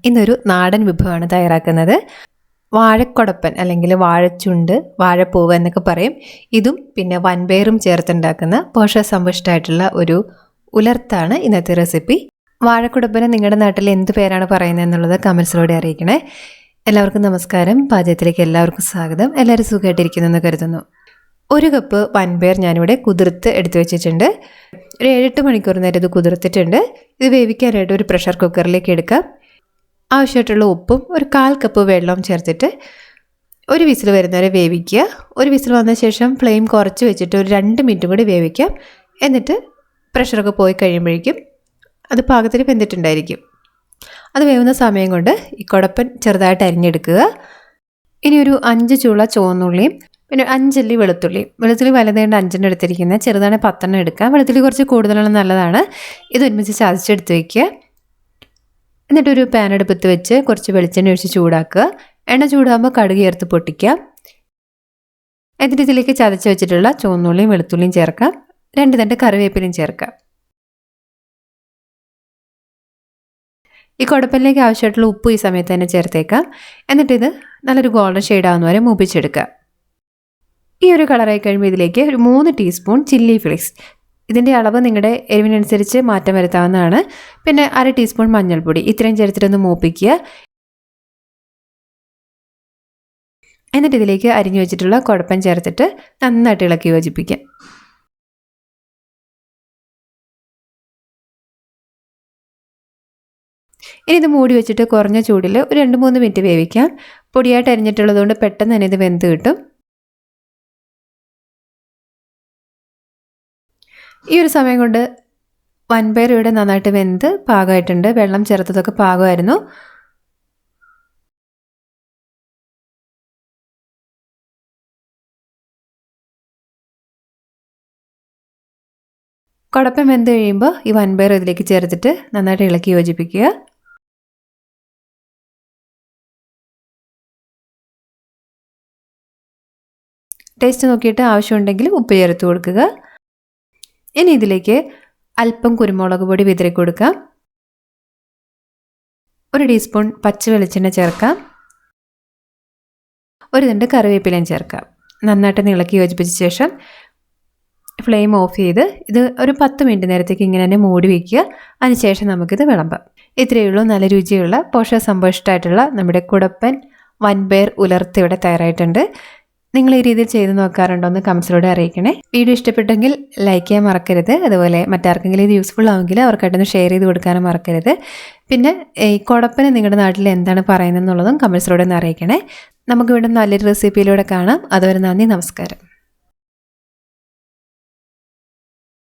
ഇന്നൊരു നാടൻ വിഭവമാണ് തയ്യാറാക്കുന്നത്. വാഴക്കൊടപ്പൻ അല്ലെങ്കിൽ വാഴച്ചുണ്ട്, വാഴപ്പൂവ് എന്നൊക്കെ പറയും. ഇതും പിന്നെ വൻപയറും ചേർത്തുണ്ടാക്കുന്ന പോഷകസമ്പുഷ്ടമായിട്ടുള്ള ഒരു ഉലർത്താണ് ഇന്നത്തെ റെസിപ്പി. വാഴക്കൊടപ്പന് നിങ്ങളുടെ നാട്ടിൽ എന്ത് പേരാണ് പറയുന്നത് എന്നുള്ളത് കമൻസിലൂടെ അറിയിക്കണേ. എല്ലാവർക്കും നമസ്കാരം. പാചകത്തിലേക്ക് എല്ലാവർക്കും സ്വാഗതം. എല്ലാവരും സുഖമായിട്ടിരിക്കുന്നെന്ന് കരുതുന്നു. 1 കപ്പ് വൻപയർ ഞാനിവിടെ കുതിർത്ത് എടുത്തു വെച്ചിട്ടുണ്ട്. ഒരു 7-8 മണിക്കൂർ നേരം ഇത് കുതിർത്തിട്ടുണ്ട്. ഇത് വേവിക്കാനായിട്ട് ഒരു പ്രഷർ കുക്കറിലേക്ക് എടുക്കാം. ആവശ്യമായിട്ടുള്ള ഉപ്പും ഒരു 1/4 കപ്പ് വെള്ളവും ചേർത്തിട്ട് ഒരു വിസിൽ വരുന്നവരെ വേവിക്കുക. ഒരു വിസിൽ വന്ന ശേഷം ഫ്ലെയിം കുറച്ച് വെച്ചിട്ട് ഒരു 2 മിനിറ്റും കൂടി വേവിക്കാം. എന്നിട്ട് പ്രഷറൊക്കെ പോയി കഴിയുമ്പോഴേക്കും അത് പാകത്തിന് വെന്തിട്ടുണ്ടായിരിക്കും. അത് വേവുന്ന സമയം കൊണ്ട് ഈ കുടപ്പൻ ചെറുതായിട്ട് അരിഞ്ഞെടുക്കുക. ഇനി ഒരു 5 ചുള ചുവന്നുള്ളിയും പിന്നെ 5 അല്ലി വെളുത്തുള്ളിയും. വെളുത്തുള്ളി വലുതേണ്ട 5 എടുത്തിരിക്കുന്നത്, ചെറുതാണ് 10 എടുക്കാം. വെളുത്തുള്ളി കുറച്ച് കൂടുതലുള്ള നല്ലതാണ്. ഇത് ഒരുമിച്ച് ചതച്ചെടുത്ത് വയ്ക്കുക. എന്നിട്ടൊരു പാൻ അടുപ്പത്ത് വെച്ച് കുറച്ച് വെളിച്ചെണ്ണ ഒഴിച്ച് ചൂടാക്കുക. എണ്ണ ചൂടാകുമ്പോൾ കടുക് ചേർത്ത് പൊട്ടിക്കാം. എന്നിട്ട് ഇതിലേക്ക് ചതച്ച് വെച്ചിട്ടുള്ള ചുവന്നുള്ളിയും വെളുത്തുള്ളിയും ചേർക്കാം. 2 തണ്ട് കറിവേപ്പിലയും ചേർക്കാം. ഈ കുടപ്പനിലേക്ക് ആവശ്യമായിട്ടുള്ള ഉപ്പ് ഈ സമയത്ത് തന്നെ ചേർത്തേക്കാം. എന്നിട്ടിത് നല്ലൊരു ഗോൾഡൻ ഷെയ്ഡ് ആവുന്ന വരെ മൂപ്പിച്ചെടുക്കുക. ഈ ഒരു കളറായി കഴിയുമ്പോൾ ഇതിലേക്ക് ഒരു 3 ടീസ്പൂൺ ചില്ലി ഫ്ലേക്സ്, ഇതിൻ്റെ അളവ് നിങ്ങളുടെ എരിവിനനുസരിച്ച് മാറ്റം വരുത്താവുന്നതാണ്. പിന്നെ 1/2 ടീസ്പൂൺ മഞ്ഞൾപ്പൊടി, ഇത്രയും ചേർത്തിട്ടൊന്ന് മൂപ്പിക്കുക. എന്നിട്ട് ഇതിലേക്ക് അരിഞ്ഞു വെച്ചിട്ടുള്ള കുടപ്പൻ ചേർത്തിട്ട് നന്നായിട്ട് ഇളക്കി യോജിപ്പിക്കുക. ഇനി ഇത് മൂടി വെച്ചിട്ട് കുറഞ്ഞ ചൂടിൽ ഒരു 2-3 മിനിറ്റ് വേവിക്കാം. പൊടിയായിട്ട് അരിഞ്ഞിട്ടുള്ളതുകൊണ്ട് പെട്ടെന്ന് തന്നെ ഇത് വെന്ത് കിട്ടും. ഈ ഒരു സമയം കൊണ്ട് വൻപയർ ഇവിടെ നന്നായിട്ട് വെന്ത് പാകമായിട്ടുണ്ട്. വെള്ളം ചേർത്തതൊക്കെ പാകമായിരുന്നു. കുടപ്പൻ വെന്ത് കഴിയുമ്പോൾ ഈ വൻപയർ ഇതിലേക്ക് ചേർത്തിട്ട് നന്നായിട്ട് ഇളക്കി യോജിപ്പിക്കുക. ടേസ്റ്റ് നോക്കിയിട്ട് ആവശ്യമുണ്ടെങ്കിൽ ഉപ്പ് ചേർത്ത് കൊടുക്കുക. ഇനി ഇതിലേക്ക് അല്പം കുരുമുളക് പൊടി വിതറി കൊടുക്കാം. 1 ടീസ്പൂൺ പച്ച വെളിച്ചെണ്ണ ചേർക്കാം. 1 തണ്ട് കറിവേപ്പിലയും ചേർക്കാം. നന്നായിട്ട് ഇളക്കി യോജിപ്പിച്ച ശേഷം ഫ്ലെയിം ഓഫ് ചെയ്ത് ഇത് ഒരു 10 മിനിറ്റ് നേരത്തേക്ക് ഇങ്ങനെ തന്നെ മൂടി വയ്ക്കുക. അതിനുശേഷം നമുക്കിത് വിളമ്പാം. ഇത്രയേ ഉള്ളൂ. നല്ല രുചിയുള്ള പോഷകസമ്പുഷ്ടമായിട്ടുള്ള നമ്മുടെ കുടപ്പൻ വൻപയർ ഉലർത്ത് ഇവിടെ തയ്യാറായിട്ടുണ്ട്. നിങ്ങൾ ഈ രീതിയിൽ ചെയ്ത് നോക്കാറുണ്ടോ എന്ന് കമൻസിലൂടെ അറിയിക്കണേ. വീഡിയോ ഇഷ്ടപ്പെട്ടെങ്കിൽ ലൈക്ക് ചെയ്യാൻ മറക്കരുത്. അതുപോലെ മറ്റാർക്കെങ്കിലും ഇത് യൂസ്ഫുൾ ആവുമെങ്കിൽ അവർക്കായിട്ടൊന്ന് ഷെയർ ചെയ്ത് കൊടുക്കാനും മറക്കരുത്. പിന്നെ ഈ കുടപ്പന് നിങ്ങളുടെ നാട്ടിൽ എന്താണ് പറയുന്നത് എന്നുള്ളതും കമൻസിലൂടെ ഒന്ന് അറിയിക്കണേ. നമുക്ക് വീണ്ടും നല്ലൊരു റെസിപ്പിയിലൂടെ കാണാം. അതുവരെ നന്ദി, നമസ്കാരം.